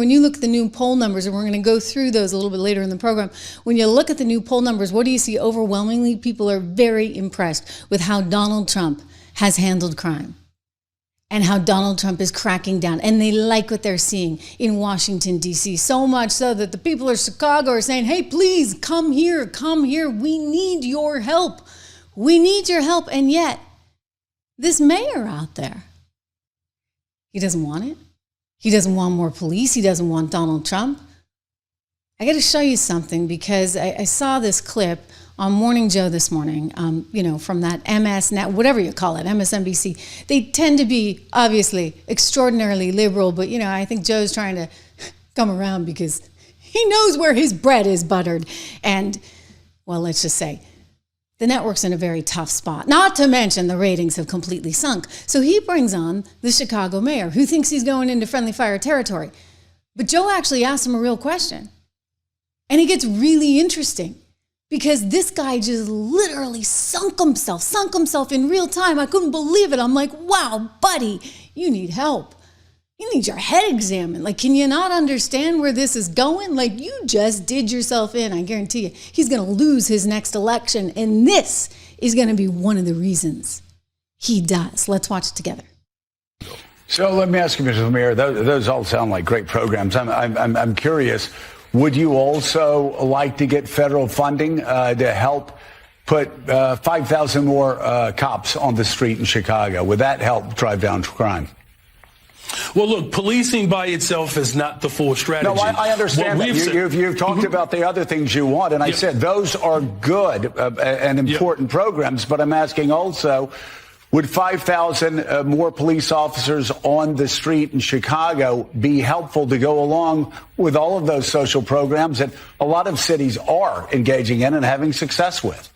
when you look at the new poll numbers, and we're going to go through those a little bit later in the program, when you look at the new poll numbers, what do you see? Overwhelmingly, people are very impressed with how Donald Trump has handled crime and how Donald Trump is cracking down. And they like what they're seeing in Washington, D.C., so much so that the people of Chicago are saying, hey, please come here, come here. We need your help. We need your help. And yet, this mayor out there, he doesn't want it. He doesn't want more police. He doesn't want Donald Trump. I got to show you something because I saw this clip on Morning Joe this morning, from that whatever you call it, MSNBC. They tend to be, obviously, extraordinarily liberal, but, I think Joe's trying to come around because he knows where his bread is buttered. And, well, let's just say, the network's in a very tough spot, not to mention the ratings have completely sunk. So he brings on the Chicago mayor who thinks he's going into friendly fire territory. But Joe actually asked him a real question. And it gets really interesting because this guy just literally sunk himself in real time. I couldn't believe it. I'm like, wow, buddy, you need help. You need your head examined. Like, can you not understand where this is going? Like, you just did yourself in. I guarantee you, he's going to lose his next election. And this is going to be one of the reasons he does. Let's watch it together. So let me ask you, Mr. Mayor, those all sound like great programs. I'm curious, would you also like to get federal funding to help put 5,000 more cops on the street in Chicago? Would that help drive down crime? Well, look, policing by itself is not the full strategy. No, I understand that. You've talked about the other things you want, and I said those are good and important programs, but I'm asking also, would 5,000 more police officers on the street in Chicago be helpful to go along with all of those social programs that a lot of cities are engaging in and having success with?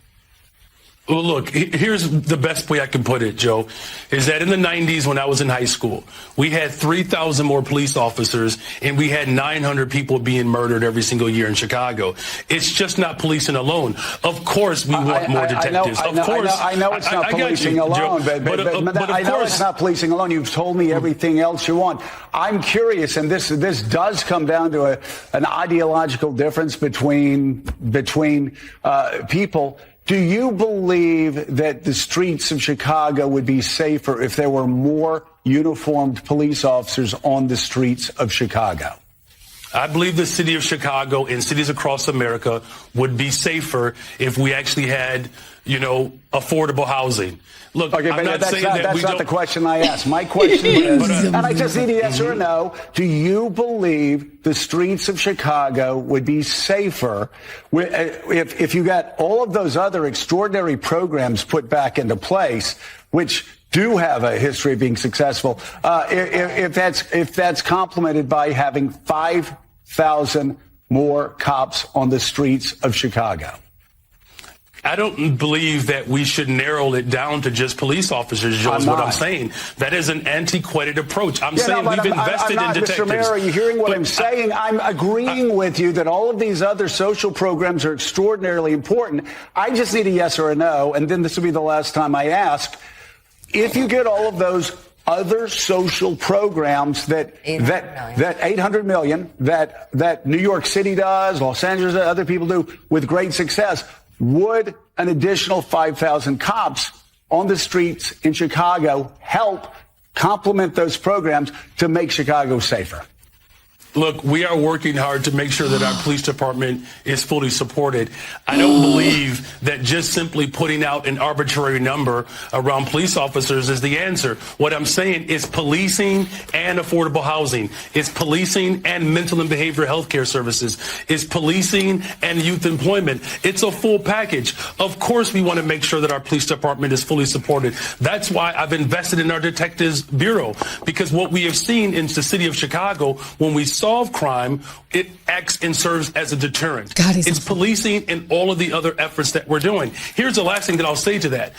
Well, look, here's the best way I can put it, Joe, is that in the 90s when I was in high school, we had 3,000 more police officers and we had 900 people being murdered every single year in Chicago. It's just not policing alone. Of course, we want more detectives. I know it's not policing alone, but I know it's not policing alone. You've told me everything else you want. I'm curious, and this does come down to an ideological difference between people. Do you believe that the streets of Chicago would be safer if there were more uniformed police officers on the streets of Chicago? I believe the city of Chicago and cities across America would be safer if we actually had, affordable housing. Look, okay, I'm not saying that that's not the question I asked. My question is, and I just need a yes or a no, do you believe the streets of Chicago would be safer if you got all of those other extraordinary programs put back into place, which do have a history of being successful, if that's complemented by having 5,000 more cops on the streets of Chicago? I don't believe that we should narrow it down to just police officers, Joe, is what I'm saying. That is an antiquated approach. I'm saying we've invested in detectives. Mr. Mayor, are you hearing what I'm saying? I'm agreeing with you that all of these other social programs are extraordinarily important. I just need a yes or a no, and then this will be the last time I ask. If you get all of those other social programs that 800 million that New York City does, Los Angeles, other people do with great success, would an additional 5,000 cops on the streets in Chicago help complement those programs to make Chicago safer? Look, we are working hard to make sure that our police department is fully supported. I don't believe that just simply putting out an arbitrary number around police officers is the answer. What I'm saying is policing and affordable housing. It's policing and mental and behavioral health care services. It's policing and youth employment. It's a full package. Of course, we want to make sure that our police department is fully supported. That's why I've invested in our Detectives Bureau, because what we have seen in the city of Chicago, when we solve crime, it acts and serves as a deterrent. It's policing and all of the other efforts that we're doing. Here's the last thing that I'll say to that.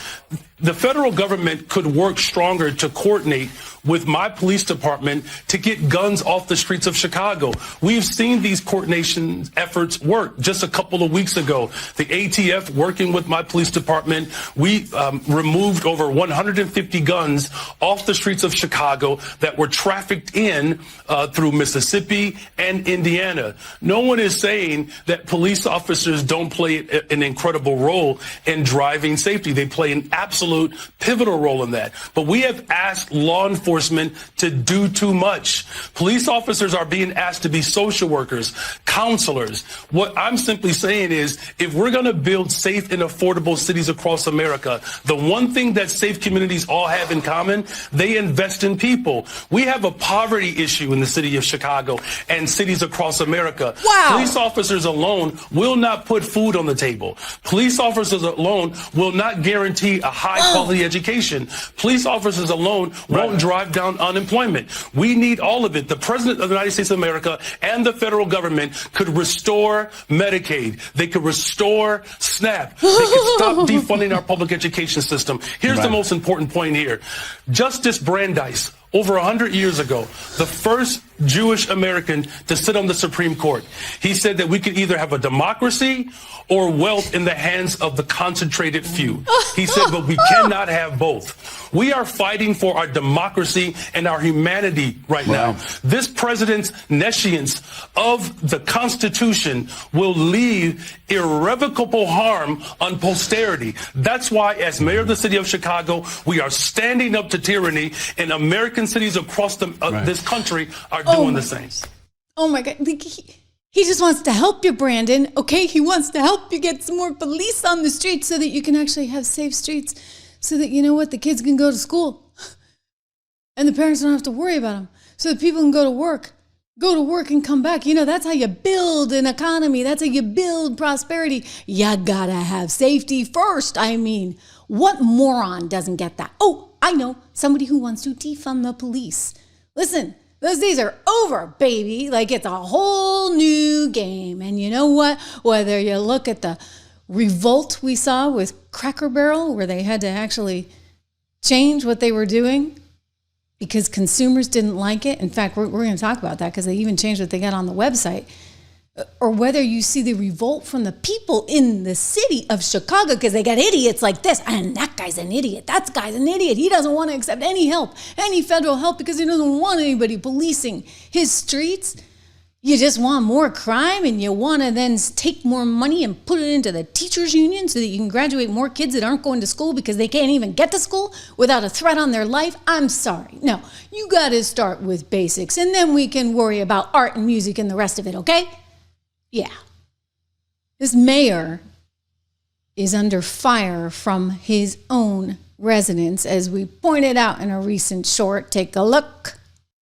The federal government could work stronger to coordinate with my police department to get guns off the streets of Chicago. We've seen these coordination efforts work. Just a couple of weeks ago, the ATF working with my police department, we removed over 150 guns off the streets of Chicago that were trafficked in through Mississippi and Indiana. No one is saying that police officers don't play an incredible role in driving safety. They play an absolute pivotal role in that. But we have asked law enforcement to do too much. Police officers are being asked to be social workers, counselors. What I'm simply saying is, if we're going to build safe and affordable cities across America, the one thing that safe communities all have in common, they invest in people. We have a poverty issue in the city of Chicago and cities across America. Wow. Police officers alone will not put food on the table. Police officers alone will not guarantee a high quality education. Police officers alone won't drive down unemployment. We need all of it. The President of the United States of America and the federal government could restore Medicaid. They could restore SNAP. They could stop defunding our public education system. Here's the most important point here. Justice Brandeis, over 100 years ago, the first Jewish American to sit on the Supreme Court, he said that we could either have a democracy or wealth in the hands of the concentrated few. He said, but we cannot have both. We are fighting for our democracy and our humanity right now. This president's nescience of the Constitution will leave irrevocable harm on posterity. That's why, as mayor of the city of Chicago, we are standing up to tyranny, and American cities across this country are doing the same. Oh my God. He just wants to help you, Brandon. Okay, he wants to help you get some more police on the streets so that you can actually have safe streets, so that, you know what, the kids can go to school and the parents don't have to worry about them, so that people can go to work and come back. You know, that's how you build an economy. That's how you build prosperity. You gotta have safety first. I mean, what moron doesn't get that? Oh, I know, somebody who wants to defund the police. Listen, those days are over, baby. Like, it's a whole new game. And you know what? Whether you look at the revolt we saw with Cracker Barrel, where they had to actually change what they were doing because consumers didn't like it. In fact, we're going to talk about that because they even changed what they got on the website. Or whether you see the revolt from the people in the city of Chicago because they got idiots like this. And that guy's an idiot. That guy's an idiot. He doesn't want to accept any help, any federal help, because he doesn't want anybody policing his streets. You just want more crime, and you want to then take more money and put it into the teachers union so that you can graduate more kids that aren't going to school because they can't even get to school without a threat on their life. I'm sorry. No, you got to start with basics, and then we can worry about art and music and the rest of it, okay? Yeah. This mayor is under fire from his own residents, as we pointed out in a recent short. Take a look.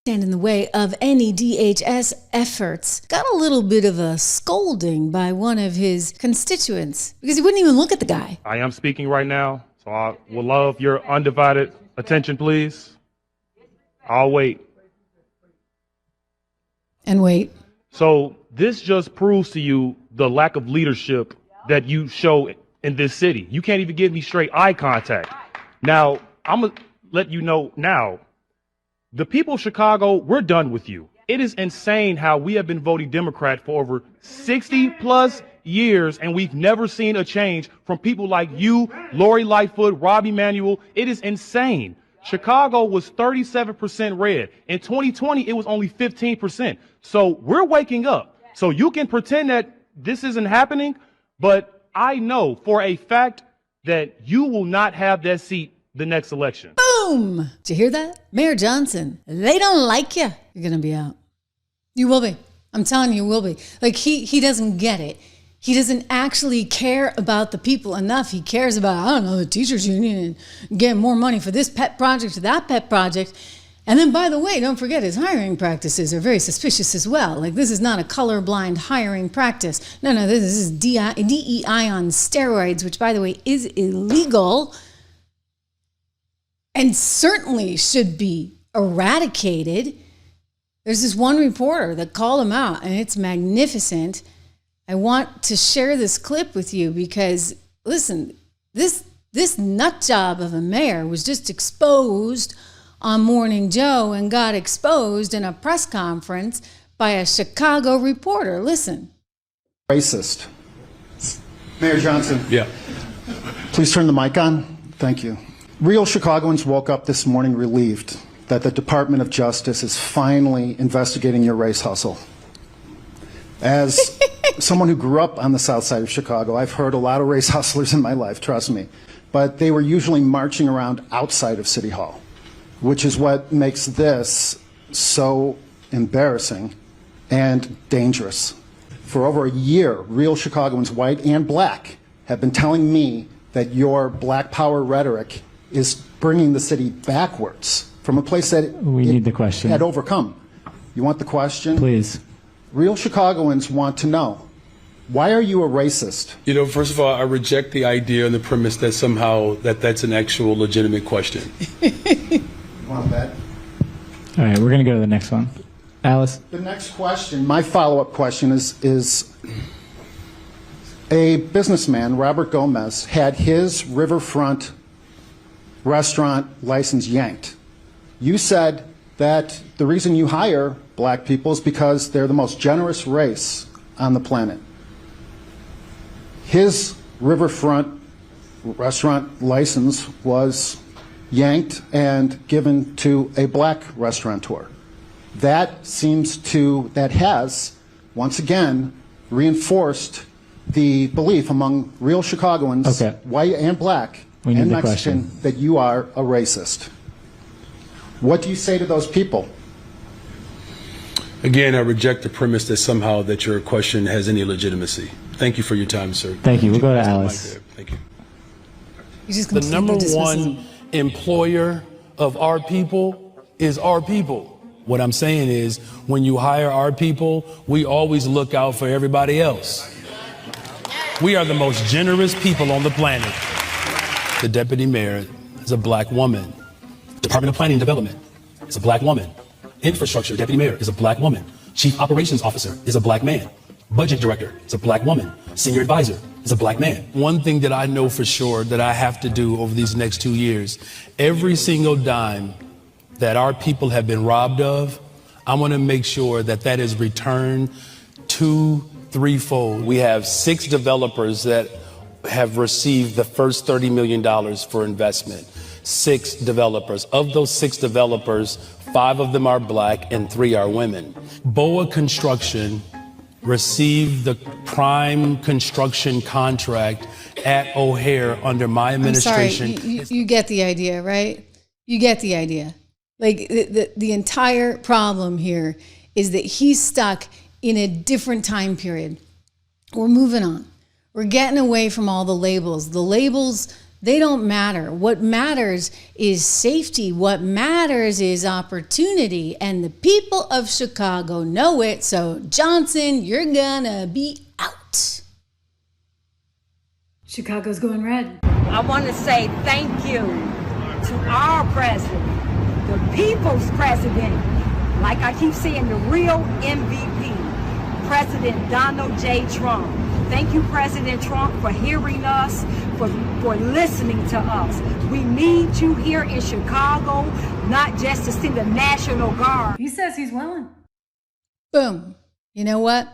Stand in the way of any DHS efforts. Got a little bit of a scolding by one of his constituents because he wouldn't even look at the guy. I am speaking right now, so I would love your undivided attention, please. I'll wait. And wait. So this just proves to you the lack of leadership that you show in this city. You can't even give me straight eye contact. Now, I'm going to let you know now, the people of Chicago, we're done with you. It is insane how we have been voting Democrat for over 60 plus years, and we've never seen a change from people like you, Lori Lightfoot, Robbie Emanuel. It is insane. Chicago was 37% red. In 2020, it was only 15%. So we're waking up. So you can pretend that this isn't happening, but I know for a fact that you will not have that seat the next election. Boom! Did you hear that? Mayor Johnson, they don't like you. You're going to be out. You will be. I'm telling you, you will be. Like, he doesn't get it. He doesn't actually care about the people enough. He cares about, I don't know, the teachers union and getting more money for this pet project or that pet project. And then, by the way, don't forget his hiring practices are very suspicious as well. Like, this is not a colorblind hiring practice. No, this is DEI on steroids, which, by the way, is illegal and certainly should be eradicated. There's this one reporter that called him out, and it's magnificent. I want to share this clip with you because, listen, this nut job of a mayor was just exposed on Morning Joe and got exposed in a press conference by a Chicago reporter. Listen. Racist. Mayor Johnson. Yeah. Please turn the mic on. Thank you. Real Chicagoans woke up this morning relieved that the Department of Justice is finally investigating your race hustle. As someone who grew up on the south side of Chicago, I've heard a lot of race hustlers in my life, trust me. But they were usually marching around outside of City Hall, which is what makes this so embarrassing and dangerous. For over a year, real Chicagoans, white and black, have been telling me that your black power rhetoric is bringing the city backwards from a place that we need the question. Had overcome. You want the question? Please. Real Chicagoans want to know, why are you a racist? You know, first of all, I reject the idea and the premise that somehow that's an actual legitimate question. You want that? All right, we're going to go to the next one. Alice? The next question, my follow-up question is a businessman, Robert Gomez, had his riverfront restaurant license yanked. You said that the reason you hire black people is because they're the most generous race on the planet. His riverfront restaurant license was yanked and given to a black restaurateur. That has, once again, reinforced the belief among real Chicagoans, white and black and Mexican, that you are a racist. What do you say to those people? Again, I reject the premise that somehow that your question has any legitimacy. Thank you for your time, sir. Thank you. We'll go to Alice. Thank you. The number one employer of our people is our people. What I'm saying is, when you hire our people, we always look out for everybody else. We are the most generous people on the planet. The deputy mayor is a black woman. Department of Planning and Development is a black woman. Infrastructure deputy mayor is a black woman. Chief operations officer is a black man. Budget director is a black woman. Senior advisor is a black man. One thing that I know for sure that I have to do over these next 2 years, every single dime that our people have been robbed of, I want to make sure that that is returned 2-3-fold. We have 6 developers that have received the first $30 million for investment. 6 developers. Of those 6 developers, 5 of them are black and 3 are women. BOA Construction received the prime construction contract at O'Hare under my administration. I'm sorry, you get the idea, right? You get the idea. Like the entire problem here is that he's stuck in a different time period. We're moving on. We're getting away from all the labels. The labels, they don't matter. What matters is safety. What matters is opportunity. And the people of Chicago know it. So, Johnson, you're gonna be out. Chicago's going red. I want to say thank you to our president, the people's president. Like I keep saying, the real MVP, President Donald J. Trump. Thank you, President Trump, for hearing us, for listening to us. We need you here in Chicago, not just to send the National Guard. He says he's willing. Boom. You know what?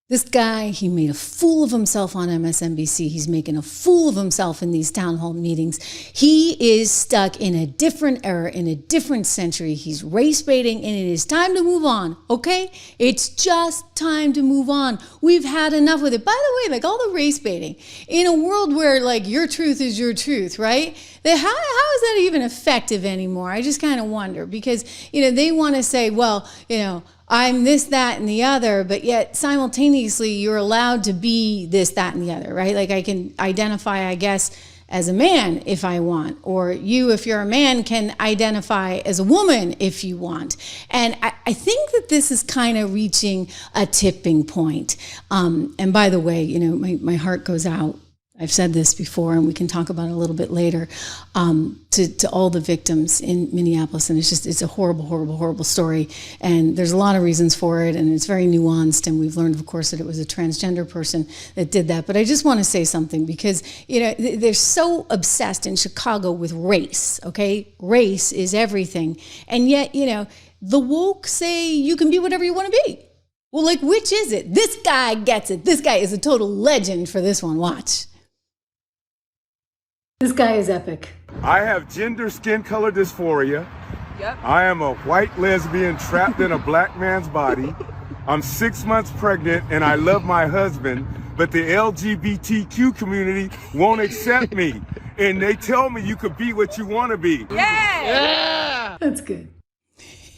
This guy, he made a fool of himself on MSNBC. He's making a fool of himself in these town hall meetings. He is stuck in a different era, in a different century. He's race baiting, and it is time to move on, okay? It's just time to move on. We've had enough with it. By the way, like all the race baiting, in a world where like your truth is your truth, right? How is that even effective anymore? I just kind of wonder because, they want to say, well, I'm this, that, and the other, but yet simultaneously you're allowed to be this, that, and the other, right? Like I can identify, I guess, as a man if I want, or you, if you're a man, can identify as a woman if you want. And I think that this is kind of reaching a tipping point. And by the way, my heart goes out I've said this before, and we can talk about it a little bit later, to all the victims in Minneapolis. And it's a horrible, horrible, horrible story. And there's a lot of reasons for it, and it's very nuanced. And we've learned, of course, that it was a transgender person that did that. But I just want to say something, because, they're so obsessed in Chicago with race, okay? Race is everything. And yet, the woke say you can be whatever you want to be. Well, which is it? This guy gets it. This guy is a total legend for this one. Watch. This guy is epic. I have gender skin color dysphoria. Yep. I am a white lesbian trapped in a black man's body. I'm 6 months pregnant and I love my husband, but the LGBTQ community won't accept me. And they tell me you could be what you want to be. Yeah. That's good.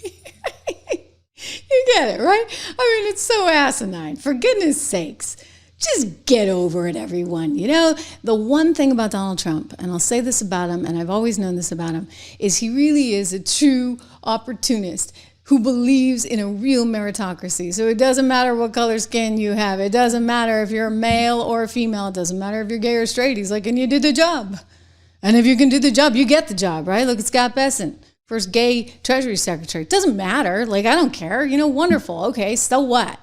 You get it, right? I mean, it's so asinine. For goodness sakes. Just get over it, everyone. The one thing about Donald Trump, and I'll say this about him, and I've always known this about him, is he really is a true opportunist who believes in a real meritocracy. So it doesn't matter what color skin you have. It doesn't matter if you're a male or a female. It doesn't matter if you're gay or straight. He's like, and you did the job. And if you can do the job, you get the job, right? Look at Scott Bessent, first gay Treasury Secretary. It doesn't matter. I don't care. Wonderful. Okay, so what?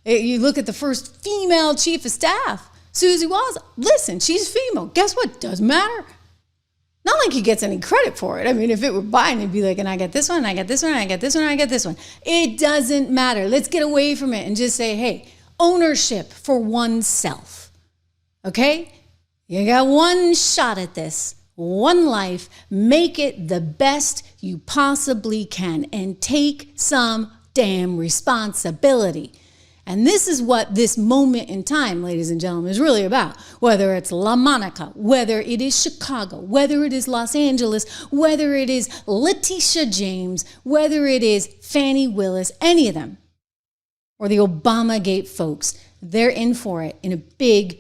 You look at the first female chief of staff, Susie Walls. Listen, she's female. Guess what? Doesn't matter. Not like he gets any credit for it. I mean, if it were Biden, he'd be like, and I get this one, and I get this one, and I get this one, and I get this one. It doesn't matter. Let's get away from it and just say, hey, ownership for oneself. Okay? You got one shot at this, one life. Make it the best you possibly can and take some damn responsibility. And this is what this moment in time, ladies and gentlemen, is really about. Whether it's La Monica, whether it is Chicago, whether it is Los Angeles, whether it is Letitia James, whether it is Fannie Willis, any of them, or the Obamagate folks, they're in for it in a big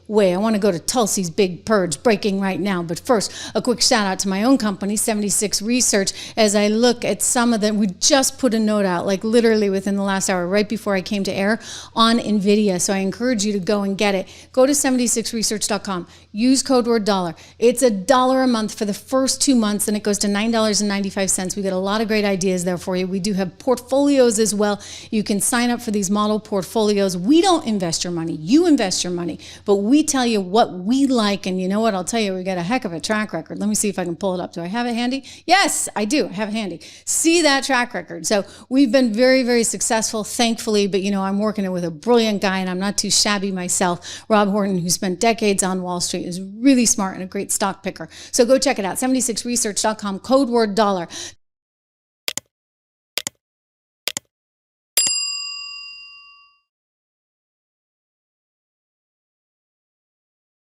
way. I want to go to Tulsi's big purge breaking right now. But first, a quick shout out to my own company, 76 Research, as I look at some of them. We just put a note out, literally within the last hour, right before I came to air, on NVIDIA. So I encourage you to go and get it. Go to 76research.com. Use code word $. It's $1 a month for the first 2 months, and it goes to $9.95. We got a lot of great ideas there for you. We do have portfolios as well. You can sign up for these model portfolios. We don't invest your money. You invest your money. But we tell you what we like, and you know what? I'll tell you, we got a heck of a track record. Let me see if I can pull it up. Do I have it handy? Yes, I do. I have it handy. See that track record. So we've been very, very successful, thankfully, but I'm working with a brilliant guy, and I'm not too shabby myself. Rob Horton, who spent decades on Wall Street, is really smart and a great stock picker. So go check it out, 76research.com, code word $.